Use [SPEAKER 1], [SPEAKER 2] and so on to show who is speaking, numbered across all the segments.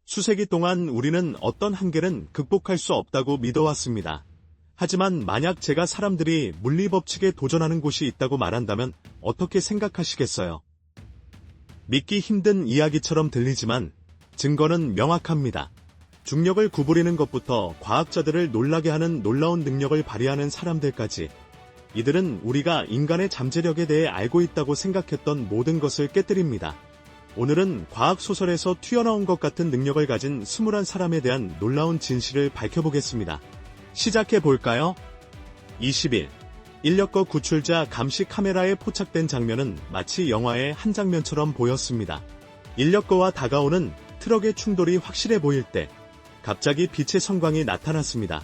[SPEAKER 1] 수세기 동안 우리는 어떤 한계는 극복할 수 없다고 믿어왔습니다. 하지만 만약 제가 사람들이 물리법칙에 도전하는 곳이 있다고 말한다면 어떻게 생각하시겠어요? 믿기 힘든 이야기처럼 들리지만 증거는 명확합니다. 중력을 구부리는 것부터 과학자들을 놀라게 하는 놀라운 능력을 발휘하는 사람들까지, 이들은 우리가 인간의 잠재력에 대해 알고 있다고 생각했던 모든 것을 깨뜨립니다. 오늘은 과학소설에서 튀어나온 것 같은 능력을 가진 21사람에 대한 놀라운 진실을 밝혀보겠습니다. 시작해볼까요? 20일, 인력거 구출자 감시 카메라에 포착된 장면은 마치 영화의 한 장면처럼 보였습니다. 인력거와 다가오는 트럭의 충돌이 확실해 보일 때 갑자기 빛의 성광이 나타났습니다.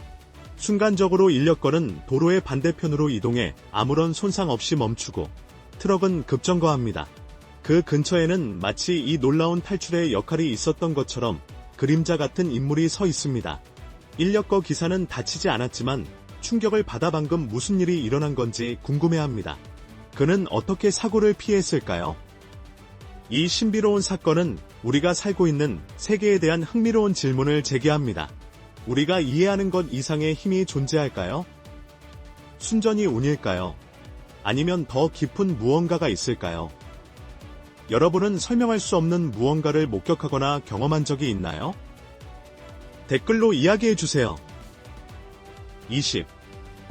[SPEAKER 1] 순간적으로 인력거는 도로의 반대편으로 이동해 아무런 손상 없이 멈추고 트럭은 급정거합니다. 그 근처에는 마치 이 놀라운 탈출의 역할이 있었던 것처럼 그림자 같은 인물이 서 있습니다. 인력거 기사는 다치지 않았지만 충격을 받아 방금 무슨 일이 일어난 건지 궁금해합니다. 그는 어떻게 사고를 피했을까요? 이 신비로운 사건은 우리가 살고 있는 세계에 대한 흥미로운 질문을 제기합니다. 우리가 이해하는 것 이상의 힘이 존재할까요? 순전히 운일까요? 아니면 더 깊은 무언가가 있을까요? 여러분은 설명할 수 없는 무언가를 목격하거나 경험한 적이 있나요? 댓글로 이야기해주세요. 20.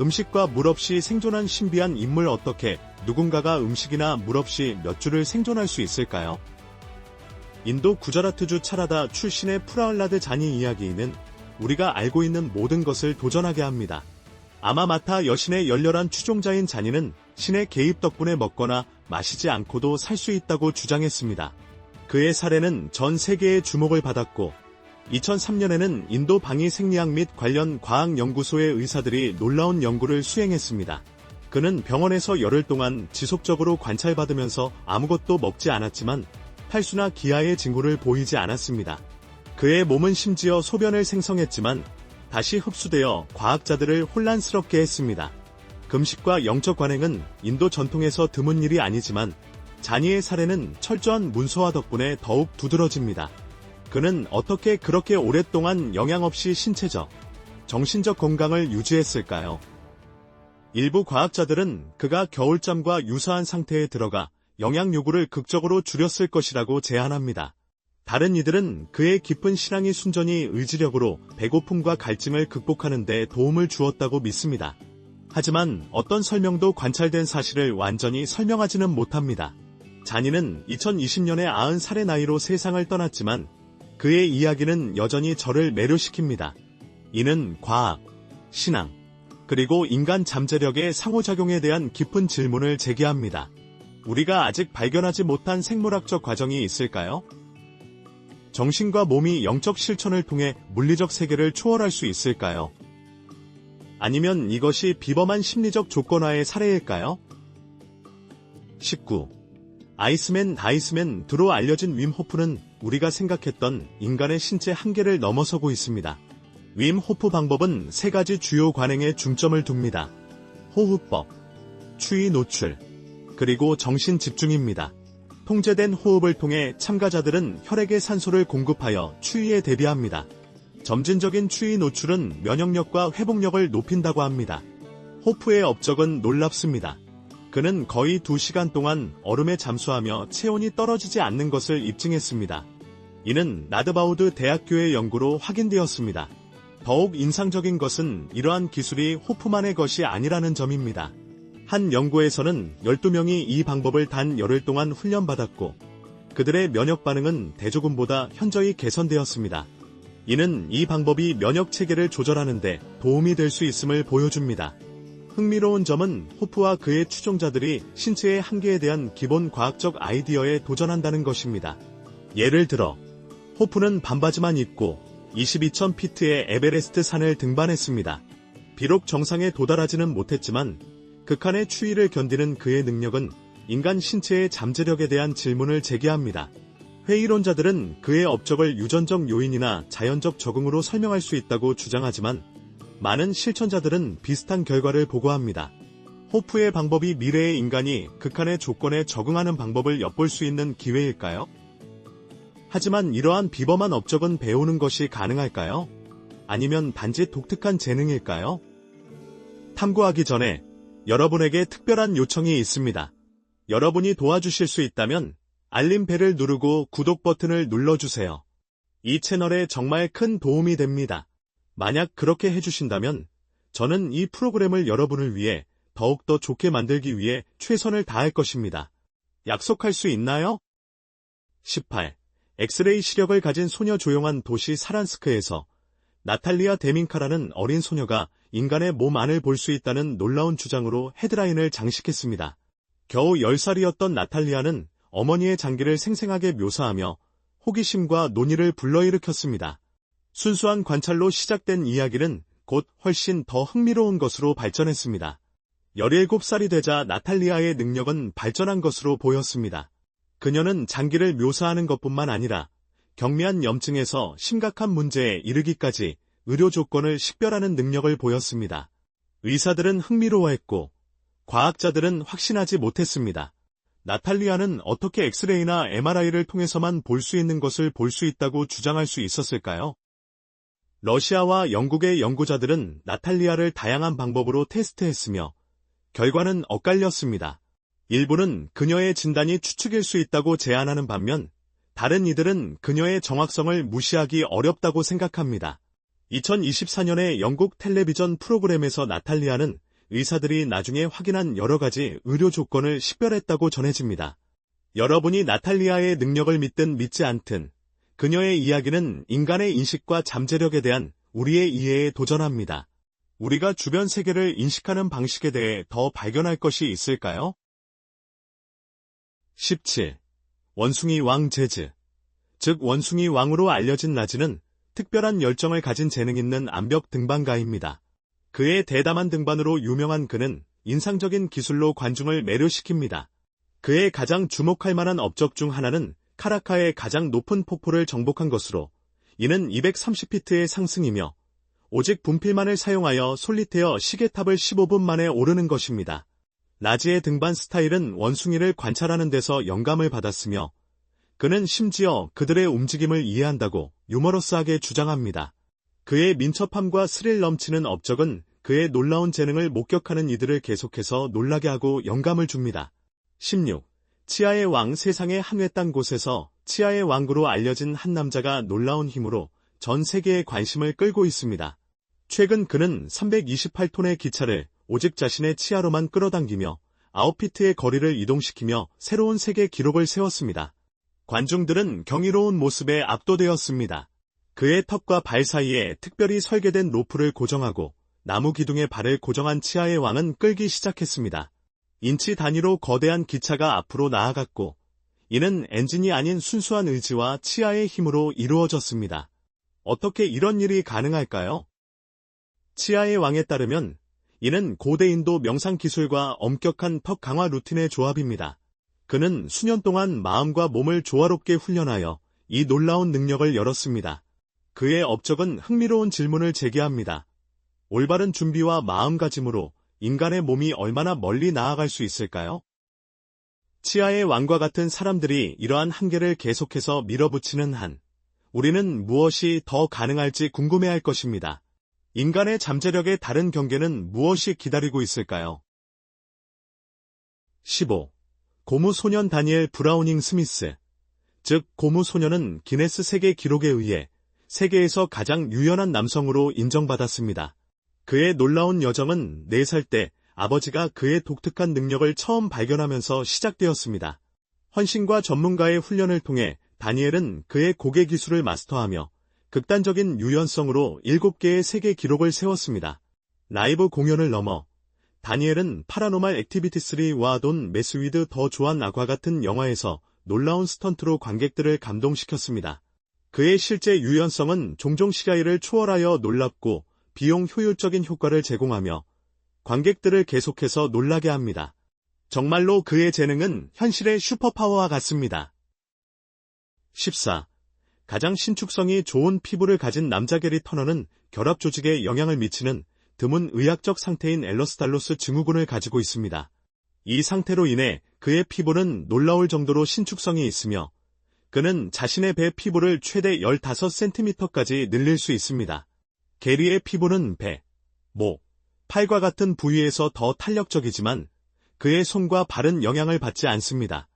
[SPEAKER 1] 음식과 물 없이 생존한 신비한 인물. 어떻게 누군가가 음식이나 물 없이 몇 주를 생존할 수 있을까요? 인도 구자라트주 차라다 출신의 프라흘라드 자니 이야기는 우리가 알고 있는 모든 것을 도전하게 합니다. 아마마타 여신의 열렬한 추종자인 자니는 신의 개입 덕분에 먹거나 마시지 않고도 살 수 있다고 주장했습니다. 그의 사례는 전 세계의 주목을 받았고 2003년에는 인도 방위 생리학 및 관련 과학연구소의 의사들이 놀라운 연구를 수행했습니다. 그는 병원에서 열흘 동안 지속적으로 관찰받으면서 아무것도 먹지 않았지만 탈수나 기아의 징후를 보이지 않았습니다. 그의 몸은 심지어 소변을 생성했지만 다시 흡수되어 과학자들을 혼란스럽게 했습니다. 금식과 영적 관행은 인도 전통에서 드문 일이 아니지만 자니의 사례는 철저한 문서화 덕분에 더욱 두드러집니다. 그는 어떻게 그렇게 오랫동안 영양 없이 신체적, 정신적 건강을 유지했을까요? 일부 과학자들은 그가 겨울잠과 유사한 상태에 들어가 영양 요구를 극적으로 줄였을 것이라고 제안합니다. 다른 이들은 그의 깊은 신앙이 순전히 의지력으로 배고픔과 갈증을 극복하는 데 도움을 주었다고 믿습니다. 하지만 어떤 설명도 관찰된 사실을 완전히 설명하지는 못합니다. 자니는 2020년에 90살의 나이로 세상을 떠났지만 그의 이야기는 여전히 저를 매료시킵니다. 이는 과학, 신앙, 그리고 인간 잠재력의 상호작용에 대한 깊은 질문을 제기합니다. 우리가 아직 발견하지 못한 생물학적 과정이 있을까요? 정신과 몸이 영적 실천을 통해 물리적 세계를 초월할 수 있을까요? 아니면 이것이 비범한 심리적 조건화의 사례일까요? 19. 아이스맨.드로 알려진 윰 호프는 우리가 생각했던 인간의 신체 한계를 넘어서고 있습니다. 윰 호프 방법은 3가지 주요 관행에 중점을 둡니다. 호흡법, 추위 노출, 그리고 정신 집중입니다. 통제된 호흡을 통해 참가자들은 혈액에 산소를 공급하여 추위에 대비합니다. 점진적인 추위 노출은 면역력과 회복력을 높인다고 합니다. 호프의 업적은 놀랍습니다. 그는 거의 2시간 동안 얼음에 잠수하며 체온이 떨어지지 않는 것을 입증했습니다. 이는 라드바우드 대학교의 연구로 확인되었습니다. 더욱 인상적인 것은 이러한 기술이 호프만의 것이 아니라는 점입니다. 한 연구에서는 12명이 이 방법을 단 열흘 동안 훈련받았고 그들의 면역 반응은 대조군보다 현저히 개선되었습니다. 이는 이 방법이 면역 체계를 조절하는 데 도움이 될 수 있음을 보여줍니다. 흥미로운 점은 호프와 그의 추종자들이 신체의 한계에 대한 기본 과학적 아이디어에 도전한다는 것입니다. 예를 들어 호프는 반바지만 입고 22,000피트의 에베레스트 산을 등반했습니다. 비록 정상에 도달하지는 못했지만 극한의 추위를 견디는 그의 능력은 인간 신체의 잠재력에 대한 질문을 제기합니다. 회의론자들은 그의 업적을 유전적 요인이나 자연적 적응으로 설명할 수 있다고 주장하지만 많은 실천자들은 비슷한 결과를 보고합니다. 호프의 방법이 미래의 인간이 극한의 조건에 적응하는 방법을 엿볼 수 있는 기회일까요? 하지만 이러한 비범한 업적은 배우는 것이 가능할까요? 아니면 단지 독특한 재능일까요? 탐구하기 전에 여러분에게 특별한 요청이 있습니다. 여러분이 도와주실 수 있다면 알림벨을 누르고 구독 버튼을 눌러주세요. 이 채널에 정말 큰 도움이 됩니다. 만약 그렇게 해주신다면 저는 이 프로그램을 여러분을 위해 더욱더 좋게 만들기 위해 최선을 다할 것입니다. 약속할 수 있나요? 18. 엑스레이 시력을 가진 소녀. 조용한 도시 사란스크에서 나탈리아 데민카라는 어린 소녀가 인간의 몸 안을 볼 수 있다는 놀라운 주장으로 헤드라인을 장식했습니다. 겨우 10살이었던 나탈리아는 어머니의 장기를 생생하게 묘사하며 호기심과 논의를 불러일으켰습니다. 순수한 관찰로 시작된 이야기는 곧 훨씬 더 흥미로운 것으로 발전했습니다. 17살이 되자 나탈리아의 능력은 발전한 것으로 보였습니다. 그녀는 장기를 묘사하는 것뿐만 아니라 경미한 염증에서 심각한 문제에 이르기까지 의료 조건을 식별하는 능력을 보였습니다. 의사들은 흥미로워했고 과학자들은 확신하지 못했습니다. 나탈리아는 어떻게 엑스레이나 MRI를 통해서만 볼 수 있는 것을 볼 수 있다고 주장할 수 있었을까요? 러시아와 영국의 연구자들은 나탈리아를 다양한 방법으로 테스트했으며 결과는 엇갈렸습니다. 일부는 그녀의 진단이 추측일 수 있다고 제안하는 반면 다른 이들은 그녀의 정확성을 무시하기 어렵다고 생각합니다. 2024년에 영국 텔레비전 프로그램에서 나탈리아는 의사들이 나중에 확인한 여러 가지 의료 조건을 식별했다고 전해집니다. 여러분이 나탈리아의 능력을 믿든 믿지 않든 그녀의 이야기는 인간의 인식과 잠재력에 대한 우리의 이해에 도전합니다. 우리가 주변 세계를 인식하는 방식에 대해 더 발견할 것이 있을까요? 17. 원숭이 왕 제즈. 즉 원숭이 왕으로 알려진 라즈는 특별한 열정을 가진 재능 있는 암벽 등반가입니다. 그의 대담한 등반으로 유명한 그는 인상적인 기술로 관중을 매료시킵니다. 그의 가장 주목할 만한 업적 중 하나는 카라카의 가장 높은 폭포를 정복한 것으로 이는 230피트의 상승이며 오직 분필만을 사용하여 솔리테어 시계탑을 15분 만에 오르는 것입니다. 라즈의 등반 스타일은 원숭이를 관찰하는 데서 영감을 받았으며 그는 심지어 그들의 움직임을 이해한다고 유머러스하게 주장합니다. 그의 민첩함과 스릴 넘치는 업적은 그의 놀라운 재능을 목격하는 이들을 계속해서 놀라게 하고 영감을 줍니다. 16. 치아의 왕. 세상의 한 외딴 곳에서 치아의 왕으로 알려진 한 남자가 놀라운 힘으로 전 세계의 관심을 끌고 있습니다. 최근 그는 328톤의 기차를 오직 자신의 치아로만 끌어당기며 9피트의 거리를 이동시키며 새로운 세계 기록을 세웠습니다. 관중들은 경이로운 모습에 압도되었습니다. 그의 턱과 발 사이에 특별히 설계된 로프를 고정하고 나무 기둥에 발을 고정한 치아의 왕은 끌기 시작했습니다. 인치 단위로 거대한 기차가 앞으로 나아갔고 이는 엔진이 아닌 순수한 의지와 치아의 힘으로 이루어졌습니다. 어떻게 이런 일이 가능할까요? 치아의 왕에 따르면 이는 고대 인도 명상 기술과 엄격한 턱 강화 루틴의 조합입니다. 그는 수년 동안 마음과 몸을 조화롭게 훈련하여 이 놀라운 능력을 열었습니다. 그의 업적은 흥미로운 질문을 제기합니다. 올바른 준비와 마음가짐으로 인간의 몸이 얼마나 멀리 나아갈 수 있을까요? 치아의 왕과 같은 사람들이 이러한 한계를 계속해서 밀어붙이는 한, 우리는 무엇이 더 가능할지 궁금해할 것입니다. 인간의 잠재력의 다른 경계는 무엇이 기다리고 있을까요? 15. 고무소년 다니엘 브라우닝 스미스. 즉 고무소년은 기네스 세계 기록에 의해 세계에서 가장 유연한 남성으로 인정받았습니다. 그의 놀라운 여정은 4살 때 아버지가 그의 독특한 능력을 처음 발견하면서 시작되었습니다. 헌신과 전문가의 훈련을 통해 다니엘은 그의 고개 기술을 마스터하며 극단적인 유연성으로 7개의 세계 기록을 세웠습니다. 라이브 공연을 넘어 다니엘은 파라노말 액티비티 3와 돈 메스 위드 더 조안 아과 같은 영화에서 놀라운 스턴트로 관객들을 감동시켰습니다. 그의 실제 유연성은 종종 시가이를 초월하여 놀랍고 비용 효율적인 효과를 제공하며 관객들을 계속해서 놀라게 합니다. 정말로 그의 재능은 현실의 슈퍼파워와 같습니다. 14. 가장 신축성이 좋은 피부를 가진 남자. 게리 터너는 결합 조직에 영향을 미치는 드문 의학적 상태인 엘러스달로스 증후군을 가지고 있습니다. 이 상태로 인해 그의 피부는 놀라울 정도로 신축성이 있으며 그는 자신의 배 피부를 최대 15cm까지 늘릴 수 있습니다. 게리의 피부는 배, 목, 팔과 같은 부위에서 더 탄력적이지만 그의 손과 발은 영향을 받지 않습니다.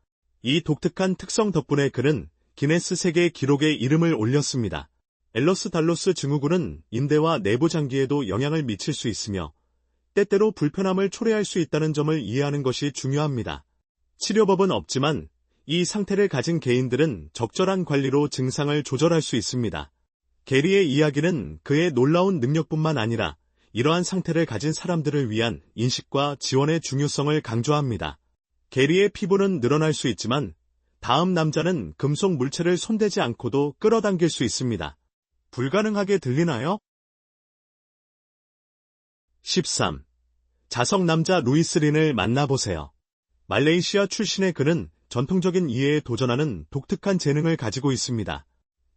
[SPEAKER 1] 이 독특한 특성 덕분에 그는 기네스 세계 기록에 이름을 올렸습니다. 엘러스 달로스 증후군은 인대와 내부 장기에도 영향을 미칠 수 있으며 때때로 불편함을 초래할 수 있다는 점을 이해하는 것이 중요합니다. 치료법은 없지만 이 상태를 가진 개인들은 적절한 관리로 증상을 조절할 수 있습니다. 게리의 이야기는 그의 놀라운 능력뿐만 아니라 이러한 상태를 가진 사람들을 위한 인식과 지원의 중요성을 강조합니다. 게리의 피부는 늘어날 수 있지만 다음 남자는 금속 물체를 손대지 않고도 끌어당길 수 있습니다. 불가능하게 들리나요? 13. 자석 남자 루이스 린을 만나보세요. 말레이시아 출신의 그는 전통적인 이해에 도전하는 독특한 재능을 가지고 있습니다.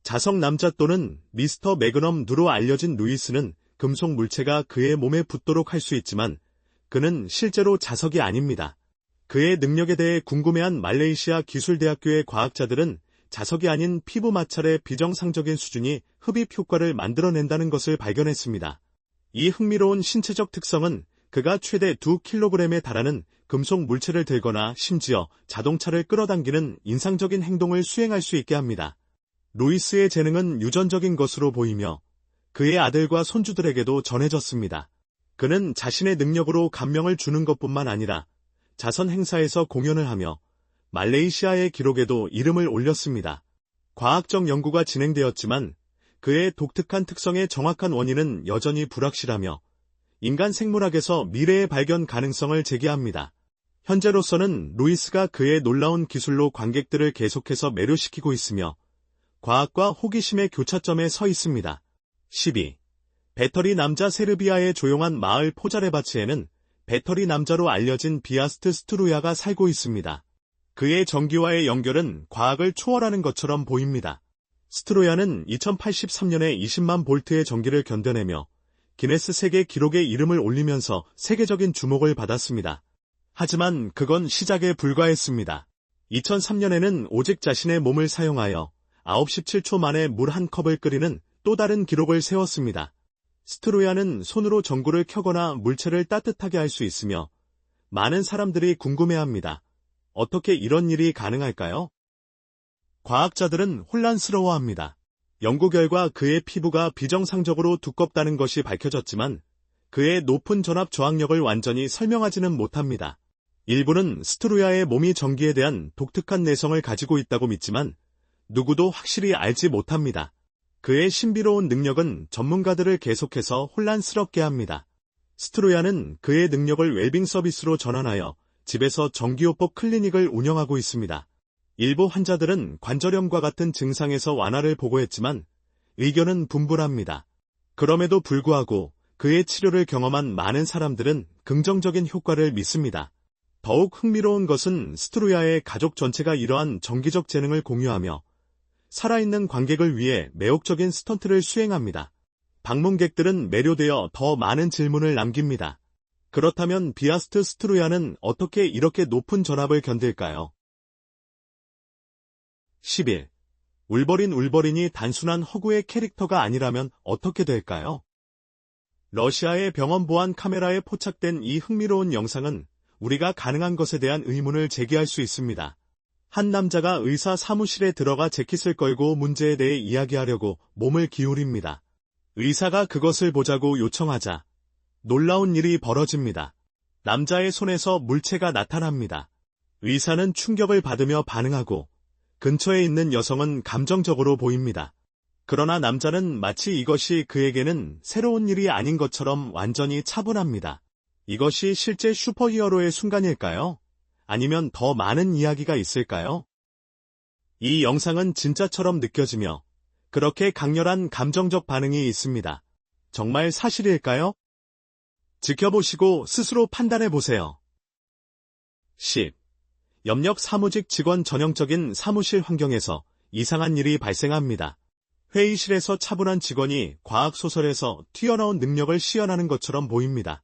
[SPEAKER 1] 자석 남자 또는 미스터 매그넘 누로 알려진 루이스는 금속 물체가 그의 몸에 붙도록 할 수 있지만 그는 실제로 자석이 아닙니다. 그의 능력에 대해 궁금해한 말레이시아 기술대학교의 과학자들은 자석이 아닌 피부 마찰의 비정상적인 수준이 흡입 효과를 만들어낸다는 것을 발견했습니다. 이 흥미로운 신체적 특성은 그가 최대 2kg에 달하는 금속 물체를 들거나 심지어 자동차를 끌어당기는 인상적인 행동을 수행할 수 있게 합니다. 루이스의 재능은 유전적인 것으로 보이며 그의 아들과 손주들에게도 전해졌습니다. 그는 자신의 능력으로 감명을 주는 것뿐만 아니라 자선 행사에서 공연을 하며 말레이시아의 기록에도 이름을 올렸습니다. 과학적 연구가 진행되었지만 그의 독특한 특성의 정확한 원인은 여전히 불확실하며 인간 생물학에서 미래의 발견 가능성을 제기합니다. 현재로서는 루이스가 그의 놀라운 기술로 관객들을 계속해서 매료시키고 있으며 과학과 호기심의 교차점에 서 있습니다. 12. 배터리 남자 세르비아의 조용한 마을 포자레바츠에는 배터리 남자로 알려진 비아스트 스트루야가 살고 있습니다. 그의 전기와의 연결은 과학을 초월하는 것처럼 보입니다. 스트루야는 2083년에 20만 볼트의 전기를 견뎌내며 기네스 세계 기록에 이름을 올리면서 세계적인 주목을 받았습니다. 하지만 그건 시작에 불과했습니다. 2003년에는 오직 자신의 몸을 사용하여 9.7초 만에 물 한 컵을 끓이는 또 다른 기록을 세웠습니다. 스트루야는 손으로 전구를 켜거나 물체를 따뜻하게 할 수 있으며 많은 사람들이 궁금해합니다. 어떻게 이런 일이 가능할까요? 과학자들은 혼란스러워합니다. 연구 결과 그의 피부가 비정상적으로 두껍다는 것이 밝혀졌지만 그의 높은 전압 저항력을 완전히 설명하지는 못합니다. 일부는 스트루야의 몸이 전기에 대한 독특한 내성을 가지고 있다고 믿지만 누구도 확실히 알지 못합니다. 그의 신비로운 능력은 전문가들을 계속해서 혼란스럽게 합니다. 스트루야는 그의 능력을 웰빙 서비스로 전환하여 집에서 전기요법 클리닉을 운영하고 있습니다. 일부 환자들은 관절염과 같은 증상에서 완화를 보고했지만 의견은 분분합니다. 그럼에도 불구하고 그의 치료를 경험한 많은 사람들은 긍정적인 효과를 믿습니다. 더욱 흥미로운 것은 스트루야의 가족 전체가 이러한 정기적 재능을 공유하며 살아있는 관객을 위해 매혹적인 스턴트를 수행합니다. 방문객들은 매료되어 더 많은 질문을 남깁니다. 그렇다면 비아스트 스트루야는 어떻게 이렇게 높은 전압을 견딜까요? 11. 울버린이 단순한 허구의 캐릭터가 아니라면 어떻게 될까요? 러시아의 병원 보안 카메라에 포착된 이 흥미로운 영상은 우리가 가능한 것에 대한 의문을 제기할 수 있습니다. 한 남자가 의사 사무실에 들어가 재킷을 걸고 문제에 대해 이야기하려고 몸을 기울입니다. 의사가 그것을 보자고 요청하자 놀라운 일이 벌어집니다. 남자의 손에서 물체가 나타납니다. 의사는 충격을 받으며 반응하고 근처에 있는 여성은 감정적으로 보입니다. 그러나 남자는 마치 이것이 그에게는 새로운 일이 아닌 것처럼 완전히 차분합니다. 이것이 실제 슈퍼히어로의 순간일까요? 아니면 더 많은 이야기가 있을까요? 이 영상은 진짜처럼 느껴지며 그렇게 강렬한 감정적 반응이 있습니다. 정말 사실일까요? 지켜보시고 스스로 판단해보세요. 10. 염력 사무직 직원 전형적인 사무실 환경에서 이상한 일이 발생합니다. 회의실에서 차분한 직원이 과학소설에서 튀어나온 능력을 시연하는 것처럼 보입니다.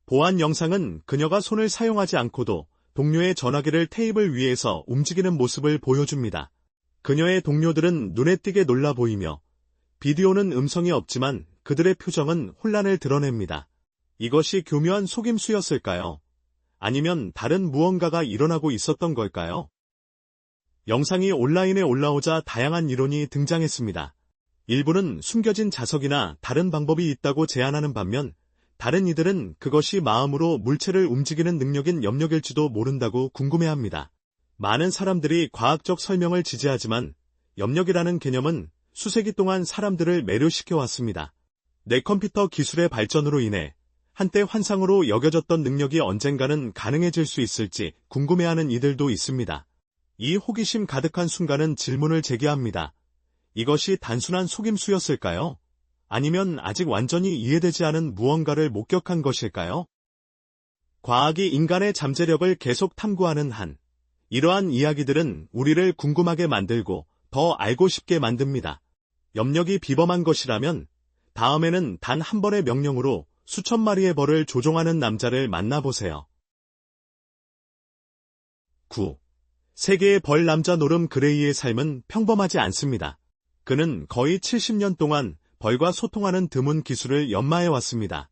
[SPEAKER 1] 보안 영상은 그녀가 손을 사용하지 않고도 동료의 전화기를 테이블 위에서 움직이는 모습을 보여줍니다. 그녀의 동료들은 눈에 띄게 놀라 보이며 비디오는 음성이 없지만 그들의 표정은 혼란을 드러냅니다. 이것이 교묘한 속임수였을까요? 아니면 다른 무언가가 일어나고 있었던 걸까요? 영상이 온라인에 올라오자 다양한 이론이 등장했습니다. 일부는 숨겨진 자석이나 다른 방법이 있다고 제안하는 반면 다른 이들은 그것이 마음으로 물체를 움직이는 능력인 염력일지도 모른다고 궁금해합니다. 많은 사람들이 과학적 설명을 지지하지만 염력이라는 개념은 수세기 동안 사람들을 매료시켜 왔습니다. 뇌컴퓨터 기술의 발전으로 인해 한때 환상으로 여겨졌던 능력이 언젠가는 가능해질 수 있을지 궁금해하는 이들도 있습니다. 이 호기심 가득한 순간은 질문을 제기합니다. 이것이 단순한 속임수였을까요? 아니면 아직 완전히 이해되지 않은 무언가를 목격한 것일까요? 과학이 인간의 잠재력을 계속 탐구하는 한, 이러한 이야기들은 우리를 궁금하게 만들고 더 알고 싶게 만듭니다. 염력이 비범한 것이라면 다음에는 단 한 번의 명령으로 수천 마리의 벌을 조종하는 남자를 만나보세요. 9. 세계의 벌 남자 노름 그레이의 삶은 평범하지 않습니다. 그는 거의 70년 동안 벌과 소통하는 드문 기술을 연마해왔습니다.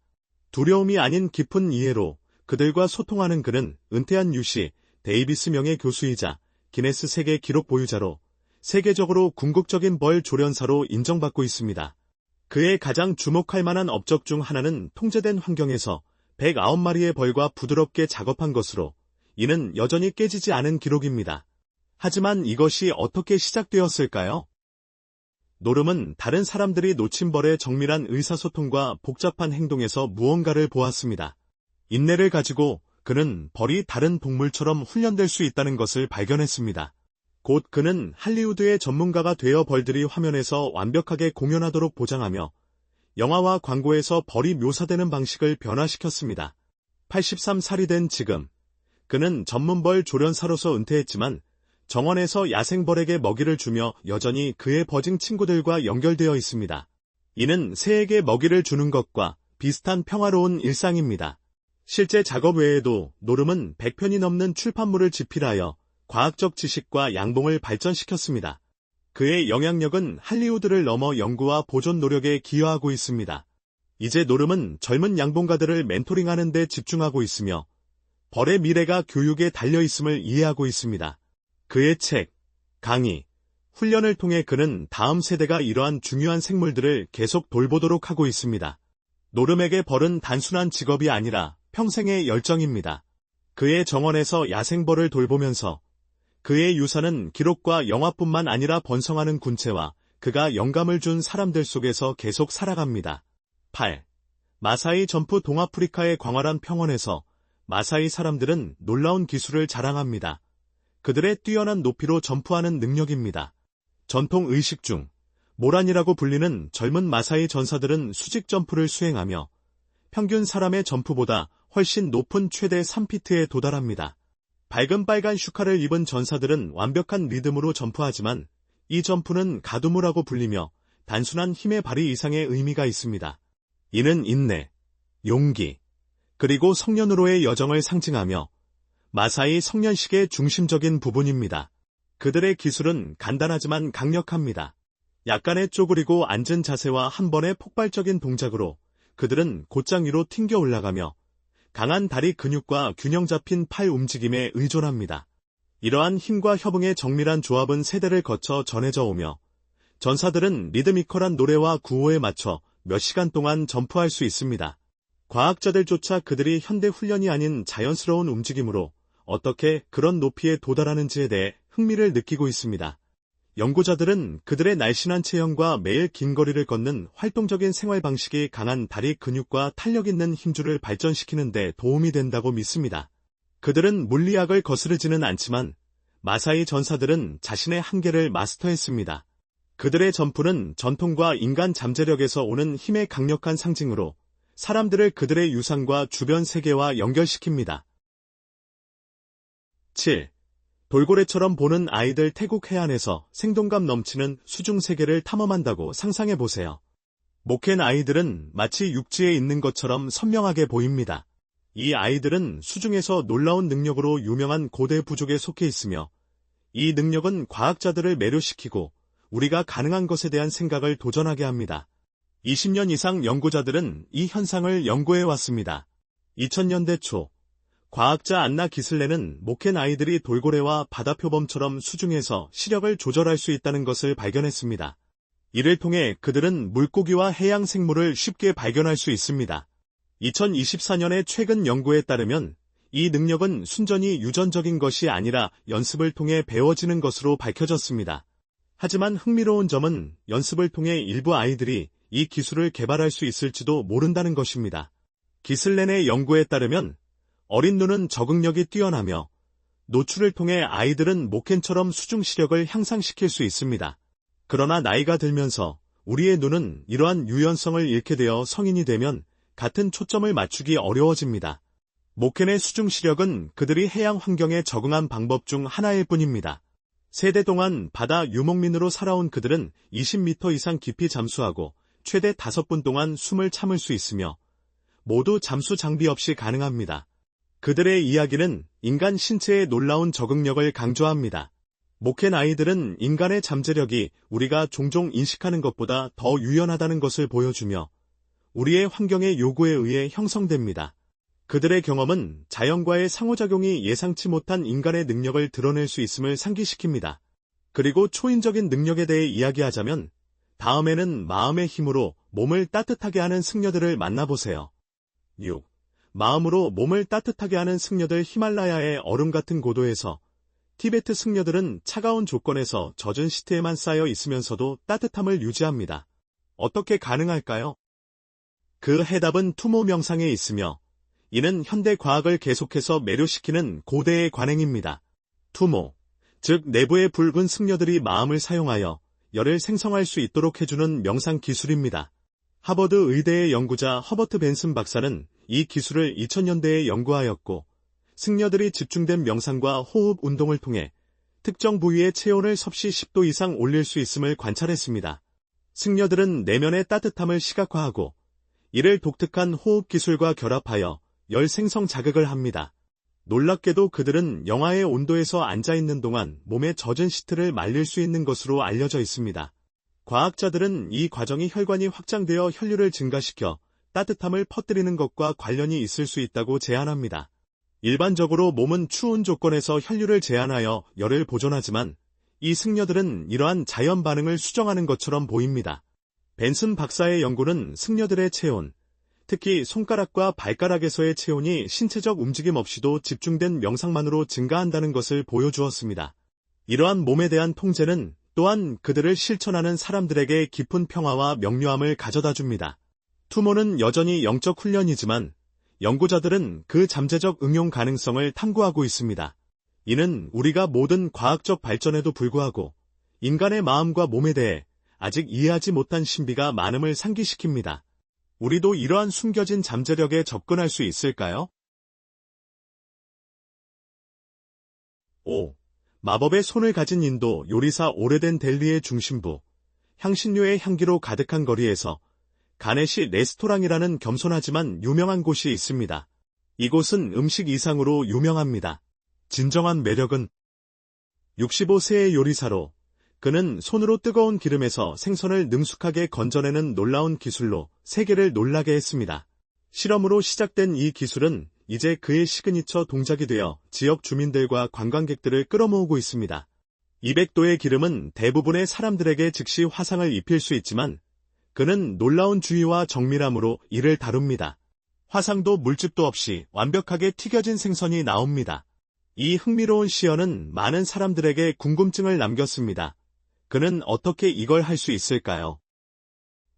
[SPEAKER 1] 두려움이 아닌 깊은 이해로 그들과 소통하는 그는 은퇴한 유시 데이비스 명예 교수이자 기네스 세계 기록 보유자로 세계적으로 궁극적인 벌 조련사로 인정받고 있습니다. 그의 가장 주목할 만한 업적 중 하나는 통제된 환경에서 109마리의 벌과 부드럽게 작업한 것으로 이는 여전히 깨지지 않은 기록입니다. 하지만 이것이 어떻게 시작되었을까요? 노름은 다른 사람들이 놓친 벌의 정밀한 의사소통과 복잡한 행동에서 무언가를 보았습니다. 인내를 가지고 그는 벌이 다른 동물처럼 훈련될 수 있다는 것을 발견했습니다. 곧 그는 할리우드의 전문가가 되어 벌들이 화면에서 완벽하게 공연하도록 보장하며 영화와 광고에서 벌이 묘사되는 방식을 변화시켰습니다. 83살이 된 지금 그는 전문벌 조련사로서 은퇴했지만 정원에서 야생벌에게 먹이를 주며 여전히 그의 버징 친구들과 연결되어 있습니다. 이는 새에게 먹이를 주는 것과 비슷한 평화로운 일상입니다. 실제 작업 외에도 노름은 100편이 넘는 출판물을 집필하여 과학적 지식과 양봉을 발전시켰습니다. 그의 영향력은 할리우드를 넘어 연구와 보존 노력에 기여하고 있습니다. 이제 노름은 젊은 양봉가들을 멘토링하는 데 집중하고 있으며 벌의 미래가 교육에 달려있음을 이해하고 있습니다. 그의 책, 강의, 훈련을 통해 그는 다음 세대가 이러한 중요한 생물들을 계속 돌보도록 하고 있습니다. 노름에게 벌은 단순한 직업이 아니라 평생의 열정입니다. 그의 정원에서 야생벌을 돌보면서 그의 유산은 기록과 영화뿐만 아니라 번성하는 군체와 그가 영감을 준 사람들 속에서 계속 살아갑니다. 8. 마사이 점프 동아프리카의 광활한 평원에서 마사이 사람들은 놀라운 기술을 자랑합니다. 그들의 뛰어난 높이로 점프하는 능력입니다. 전통 의식 중 모란이라고 불리는 젊은 마사이 전사들은 수직 점프를 수행하며 평균 사람의 점프보다 훨씬 높은 최대 3피트에 도달합니다. 밝은 빨간 슈카를 입은 전사들은 완벽한 리듬으로 점프하지만 이 점프는 가두무라고 불리며 단순한 힘의 발휘 이상의 의미가 있습니다. 이는 인내, 용기, 그리고 성년으로의 여정을 상징하며 마사이 성년식의 중심적인 부분입니다. 그들의 기술은 간단하지만 강력합니다. 약간의 쪼그리고 앉은 자세와 한 번의 폭발적인 동작으로 그들은 곧장 위로 튕겨 올라가며 강한 다리 근육과 균형 잡힌 팔 움직임에 의존합니다. 이러한 힘과 협응의 정밀한 조합은 세대를 거쳐 전해져 오며 전사들은 리드미컬한 노래와 구호에 맞춰 몇 시간 동안 점프할 수 있습니다. 과학자들조차 그들이 현대 훈련이 아닌 자연스러운 움직임으로 어떻게 그런 높이에 도달하는지에 대해 흥미를 느끼고 있습니다. 연구자들은 그들의 날씬한 체형과 매일 긴 거리를 걷는 활동적인 생활 방식이 강한 다리 근육과 탄력 있는 힘줄을 발전시키는 데 도움이 된다고 믿습니다. 그들은 물리학을 거스르지는 않지만 마사이 전사들은 자신의 한계를 마스터했습니다. 그들의 점프는 전통과 인간 잠재력에서 오는 힘의 강력한 상징으로 사람들을 그들의 유산과 주변 세계와 연결시킵니다. 7. 돌고래처럼 보는 아이들. 태국 해안에서 생동감 넘치는 수중 세계를 탐험한다고 상상해보세요. 목행 아이들은 마치 육지에 있는 것처럼 선명하게 보입니다. 이 아이들은 수중에서 놀라운 능력으로 유명한 고대 부족에 속해 있으며 이 능력은 과학자들을 매료시키고 우리가 가능한 것에 대한 생각을 도전하게 합니다. 20년 이상 연구자들은 이 현상을 연구해 왔습니다. 2000년대 초, 과학자 안나 기슬레는 목캔 아이들이 돌고래와 바다표범처럼 수중에서 시력을 조절할 수 있다는 것을 발견했습니다. 이를 통해 그들은 물고기와 해양 생물을 쉽게 발견할 수 있습니다. 2024년의 최근 연구에 따르면 이 능력은 순전히 유전적인 것이 아니라 연습을 통해 배워지는 것으로 밝혀졌습니다. 하지만 흥미로운 점은 연습을 통해 일부 아이들이 이 기술을 개발할 수 있을지도 모른다는 것입니다. 기슬렌의 연구에 따르면 어린 눈은 적응력이 뛰어나며 노출을 통해 아이들은 목캔처럼 수중 시력을 향상시킬 수 있습니다. 그러나 나이가 들면서 우리의 눈은 이러한 유연성을 잃게 되어 성인이 되면 같은 초점을 맞추기 어려워집니다. 목캔의 수중 시력은 그들이 해양 환경에 적응한 방법 중 하나일 뿐입니다. 세대 동안 바다 유목민으로 살아온 그들은 20m 이상 깊이 잠수하고 최대 5분 동안 숨을 참을 수 있으며 모두 잠수 장비 없이 가능합니다. 그들의 이야기는 인간 신체의 놀라운 적응력을 강조합니다. 목캔 아이들은 인간의 잠재력이 우리가 종종 인식하는 것보다 더 유연하다는 것을 보여주며 우리의 환경의 요구에 의해 형성됩니다. 그들의 경험은 자연과의 상호작용이 예상치 못한 인간의 능력을 드러낼 수 있음을 상기시킵니다. 그리고 초인적인 능력에 대해 이야기하자면 다음에는 마음의 힘으로 몸을 따뜻하게 하는 승려들을 만나보세요. 6. 마음으로 몸을 따뜻하게 하는 승려들. 히말라야의 얼음 같은 고도에서 티베트 승려들은 차가운 조건에서 젖은 시트에만 쌓여 있으면서도 따뜻함을 유지합니다. 어떻게 가능할까요? 그 해답은 투모 명상에 있으며 이는 현대 과학을 계속해서 매료시키는 고대의 관행입니다. 투모, 즉 내부의 붉은 승려들이 마음을 사용하여 열을 생성할 수 있도록 해주는 명상 기술입니다. 하버드 의대의 연구자 허버트 벤슨 박사는 이 기술을 2000년대에 연구하였고 승려들이 집중된 명상과 호흡 운동을 통해 특정 부위의 체온을 섭씨 10도 이상 올릴 수 있음을 관찰했습니다. 승려들은 내면의 따뜻함을 시각화하고 이를 독특한 호흡 기술과 결합하여 열 생성 자극을 합니다. 놀랍게도 그들은 영하의 온도에서 앉아있는 동안 몸의 젖은 시트를 말릴 수 있는 것으로 알려져 있습니다. 과학자들은 이 과정이 혈관이 확장되어 혈류를 증가시켜 따뜻함을 퍼뜨리는 것과 관련이 있을 수 있다고 제안합니다. 일반적으로 몸은 추운 조건에서 혈류를 제한하여 열을 보존하지만 이 승려들은 이러한 자연 반응을 수정하는 것처럼 보입니다. 벤슨 박사의 연구는 승려들의 체온, 특히 손가락과 발가락에서의 체온이 신체적 움직임 없이도 집중된 명상만으로 증가한다는 것을 보여주었습니다. 이러한 몸에 대한 통제는 또한 그들을 실천하는 사람들에게 깊은 평화와 명료함을 가져다 줍니다. 투모는 여전히 영적 훈련이지만 연구자들은 그 잠재적 응용 가능성을 탐구하고 있습니다. 이는 우리가 모든 과학적 발전에도 불구하고 인간의 마음과 몸에 대해 아직 이해하지 못한 신비가 많음을 상기시킵니다. 우리도 이러한 숨겨진 잠재력에 접근할 수 있을까요? 5. 마법의 손을 가진 인도 요리사. 오래된 델리의 중심부, 향신료의 향기로 가득한 거리에서 가네시 레스토랑이라는 겸손하지만 유명한 곳이 있습니다. 이곳은 음식 이상으로 유명합니다. 진정한 매력은 65세의 요리사로 그는 손으로 뜨거운 기름에서 생선을 능숙하게 건져내는 놀라운 기술로 세계를 놀라게 했습니다. 실험으로 시작된 이 기술은 이제 그의 시그니처 동작이 되어 지역 주민들과 관광객들을 끌어모으고 있습니다. 200도의 기름은 대부분의 사람들에게 즉시 화상을 입힐 수 있지만 그는 놀라운 주의와 정밀함으로 이를 다룹니다. 화상도 물집도 없이 완벽하게 튀겨진 생선이 나옵니다. 이 흥미로운 시연은 많은 사람들에게 궁금증을 남겼습니다. 그는 어떻게 이걸 할 수 있을까요?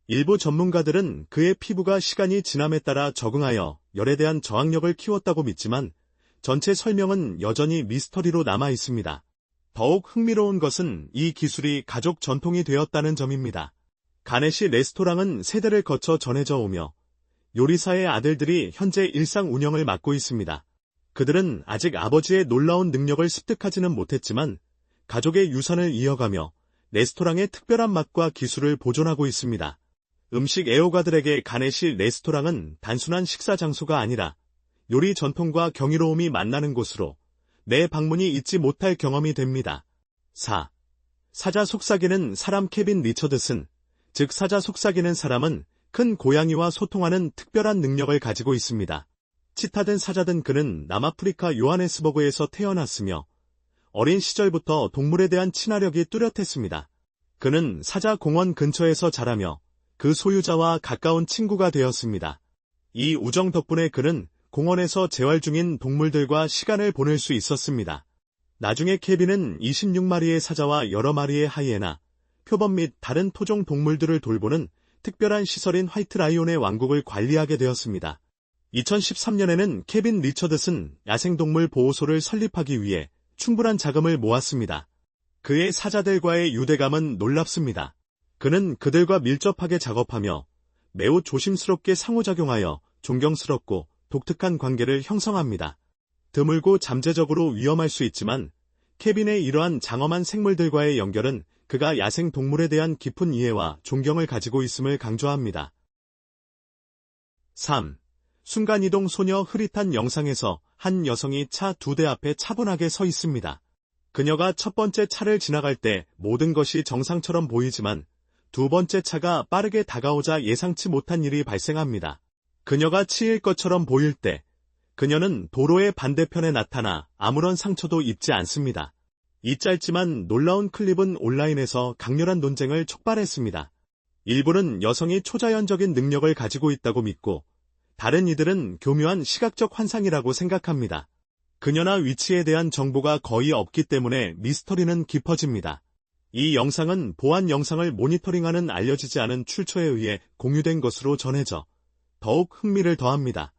[SPEAKER 1] 일부 전문가들은 그의 피부가 시간이 지남에 따라 적응하여 열에 대한 저항력을 키웠다고 믿지만 전체 설명은 여전히 미스터리로 남아 있습니다. 더욱 흥미로운 것은 이 기술이 가족 전통이 되었다는 점입니다. 가네시 레스토랑은 세대를 거쳐 전해져 오며 요리사의 아들들이 현재 일상 운영을 맡고 있습니다. 그들은 아직 아버지의 놀라운 능력을 습득하지는 못했지만 가족의 유산을 이어가며 레스토랑의 특별한 맛과 기술을 보존하고 있습니다. 음식 애호가들에게 가네시 레스토랑은 단순한 식사 장소가 아니라 요리 전통과 경이로움이 만나는 곳으로 내 방문이 잊지 못할 경험이 됩니다. 4. 사자 속삭이는 사람. 케빈 리처드슨, 즉 사자 속삭이는 사람은 큰 고양이와 소통하는 특별한 능력을 가지고 있습니다. 치타든 사자든 그는 남아프리카 요하네스버그에서 태어났으며 어린 시절부터 동물에 대한 친화력이 뚜렷했습니다. 그는 사자 공원 근처에서 자라며 그 소유자와 가까운 친구가 되었습니다. 이 우정 덕분에 그는 공원에서 재활 중인 동물들과 시간을 보낼 수 있었습니다. 나중에 케빈은 26마리의 사자와 여러 마리의 하이에나, 표범 및 다른 토종 동물들을 돌보는 특별한 시설인 화이트 라이온의 왕국을 관리하게 되었습니다. 2013년에는 케빈 리처드슨 야생동물 보호소를 설립하기 위해 충분한 자금을 모았습니다. 그의 사자들과의 유대감은 놀랍습니다. 그는 그들과 밀접하게 작업하며 매우 조심스럽게 상호작용하여 존경스럽고 독특한 관계를 형성합니다. 드물고 잠재적으로 위험할 수 있지만 케빈의 이러한 장엄한 생물들과의 연결은 그가 야생 동물에 대한 깊은 이해와 존경을 가지고 있음을 강조합니다. 3. 순간이동 소녀. 흐릿한 영상에서 한 여성이 차 2대 앞에 차분하게 서 있습니다. 그녀가 첫 번째 차를 지나갈 때 모든 것이 정상처럼 보이지만 두 번째 차가 빠르게 다가오자 예상치 못한 일이 발생합니다. 그녀가 치일 것처럼 보일 때 그녀는 도로의 반대편에 나타나 아무런 상처도 입지 않습니다. 이 짧지만 놀라운 클립은 온라인에서 강렬한 논쟁을 촉발했습니다. 일부는 여성이 초자연적인 능력을 가지고 있다고 믿고 다른 이들은 교묘한 시각적 환상이라고 생각합니다. 그녀나 위치에 대한 정보가 거의 없기 때문에 미스터리는 깊어집니다. 이 영상은 보안 영상을 모니터링하는 알려지지 않은 출처에 의해 공유된 것으로 전해져 더욱 흥미를 더합니다.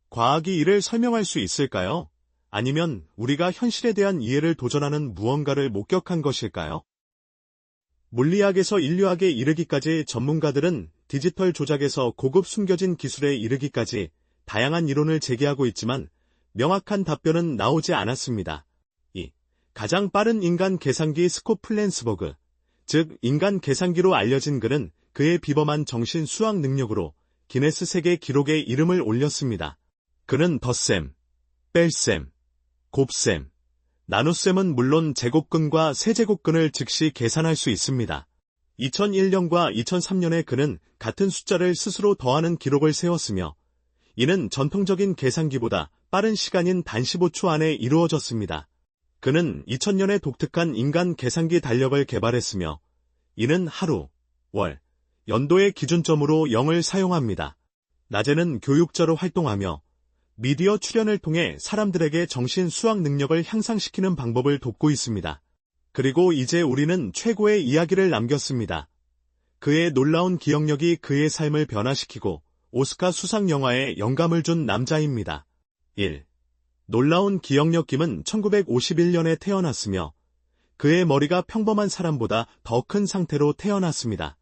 [SPEAKER 1] 과학이 이를 설명할 수 있을까요? 아니면 우리가 현실에 대한 이해를 도전하는 무언가를 목격한 것일까요? 물리학에서 인류학에 이르기까지 전문가들은 디지털 조작에서 고급 숨겨진 기술에 이르기까지 다양한 이론을 제기하고 있지만 명확한 답변은 나오지 않았습니다. 가장 빠른 인간 계산기 스콧 플랜스버그, 즉 인간 계산기로 알려진 그는 그의 비범한 정신 수학 능력으로 기네스 세계 기록에 이름을 올렸습니다. 그는 덧셈, 뺄셈, 곱셈, 나눗셈은 물론 제곱근과 세제곱근을 즉시 계산할 수 있습니다. 2001년과 2003년에 그는 같은 숫자를 스스로 더하는 기록을 세웠으며 이는 전통적인 계산기보다 빠른 시간인 단 15초 안에 이루어졌습니다. 그는 2000년에 독특한 인간 계산기 달력을 개발했으며 이는 하루, 월, 연도의 기준점으로 0을 사용합니다. 낮에는 교육자로 활동하며 미디어 출연을 통해 사람들에게 정신 수학 능력을 향상시키는 방법을 돕고 있습니다. 그리고 이제 우리는 최고의 이야기를 남겼습니다. 그의 놀라운 기억력이 그의 삶을 변화시키고 오스카 수상 영화에 영감을 준 남자입니다. 1. 놀라운 기억력. 김은 1951년에 태어났으며 그의 머리가 평범한 사람보다 더 큰 상태로 태어났습니다.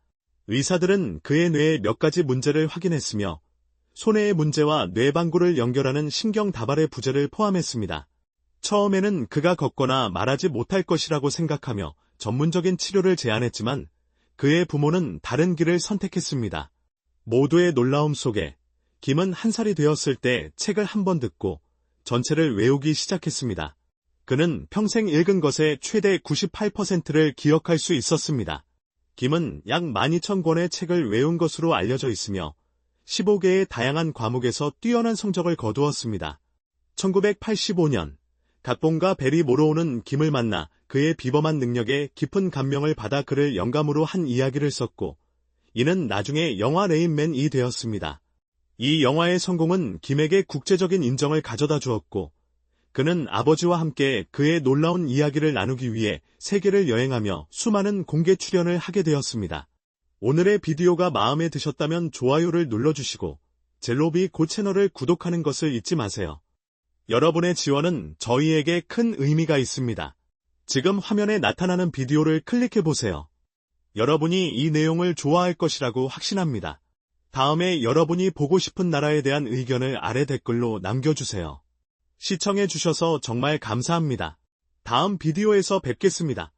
[SPEAKER 1] 의사들은 그의 뇌에 몇 가지 문제를 확인했으며 손해의 문제와 뇌방구를 연결하는 신경 다발의 부재를 포함했습니다. 처음에는 그가 걷거나 말하지 못할 것이라고 생각하며 전문적인 치료를 제안했지만 그의 부모는 다른 길을 선택했습니다. 모두의 놀라움 속에 김은 1살이 되었을 때 책을 한 번 듣고 전체를 외우기 시작했습니다. 그는 평생 읽은 것의 최대 98%를 기억할 수 있었습니다. 김은 약 12,000권의 책을 외운 것으로 알려져 있으며 15개의 다양한 과목에서 뛰어난 성적을 거두었습니다. 1985년 각본가 베리 모로우는 김을 만나 그의 비범한 능력에 깊은 감명을 받아 그를 영감으로 한 이야기를 썼고 이는 나중에 영화 레인맨이 되었습니다. 이 영화의 성공은 김에게 국제적인 인정을 가져다 주었고 그는 아버지와 함께 그의 놀라운 이야기를 나누기 위해 세계를 여행하며 수많은 공개 출연을 하게 되었습니다. 오늘의 비디오가 마음에 드셨다면 좋아요를 눌러주시고 젤로비 고 채널을 구독하는 것을 잊지 마세요. 여러분의 지원은 저희에게 큰 의미가 있습니다. 지금 화면에 나타나는 비디오를 클릭해보세요. 여러분이 이 내용을 좋아할 것이라고 확신합니다. 다음에 여러분이 보고 싶은 나라에 대한 의견을 아래 댓글로 남겨주세요. 시청해주셔서 정말 감사합니다. 다음 비디오에서 뵙겠습니다.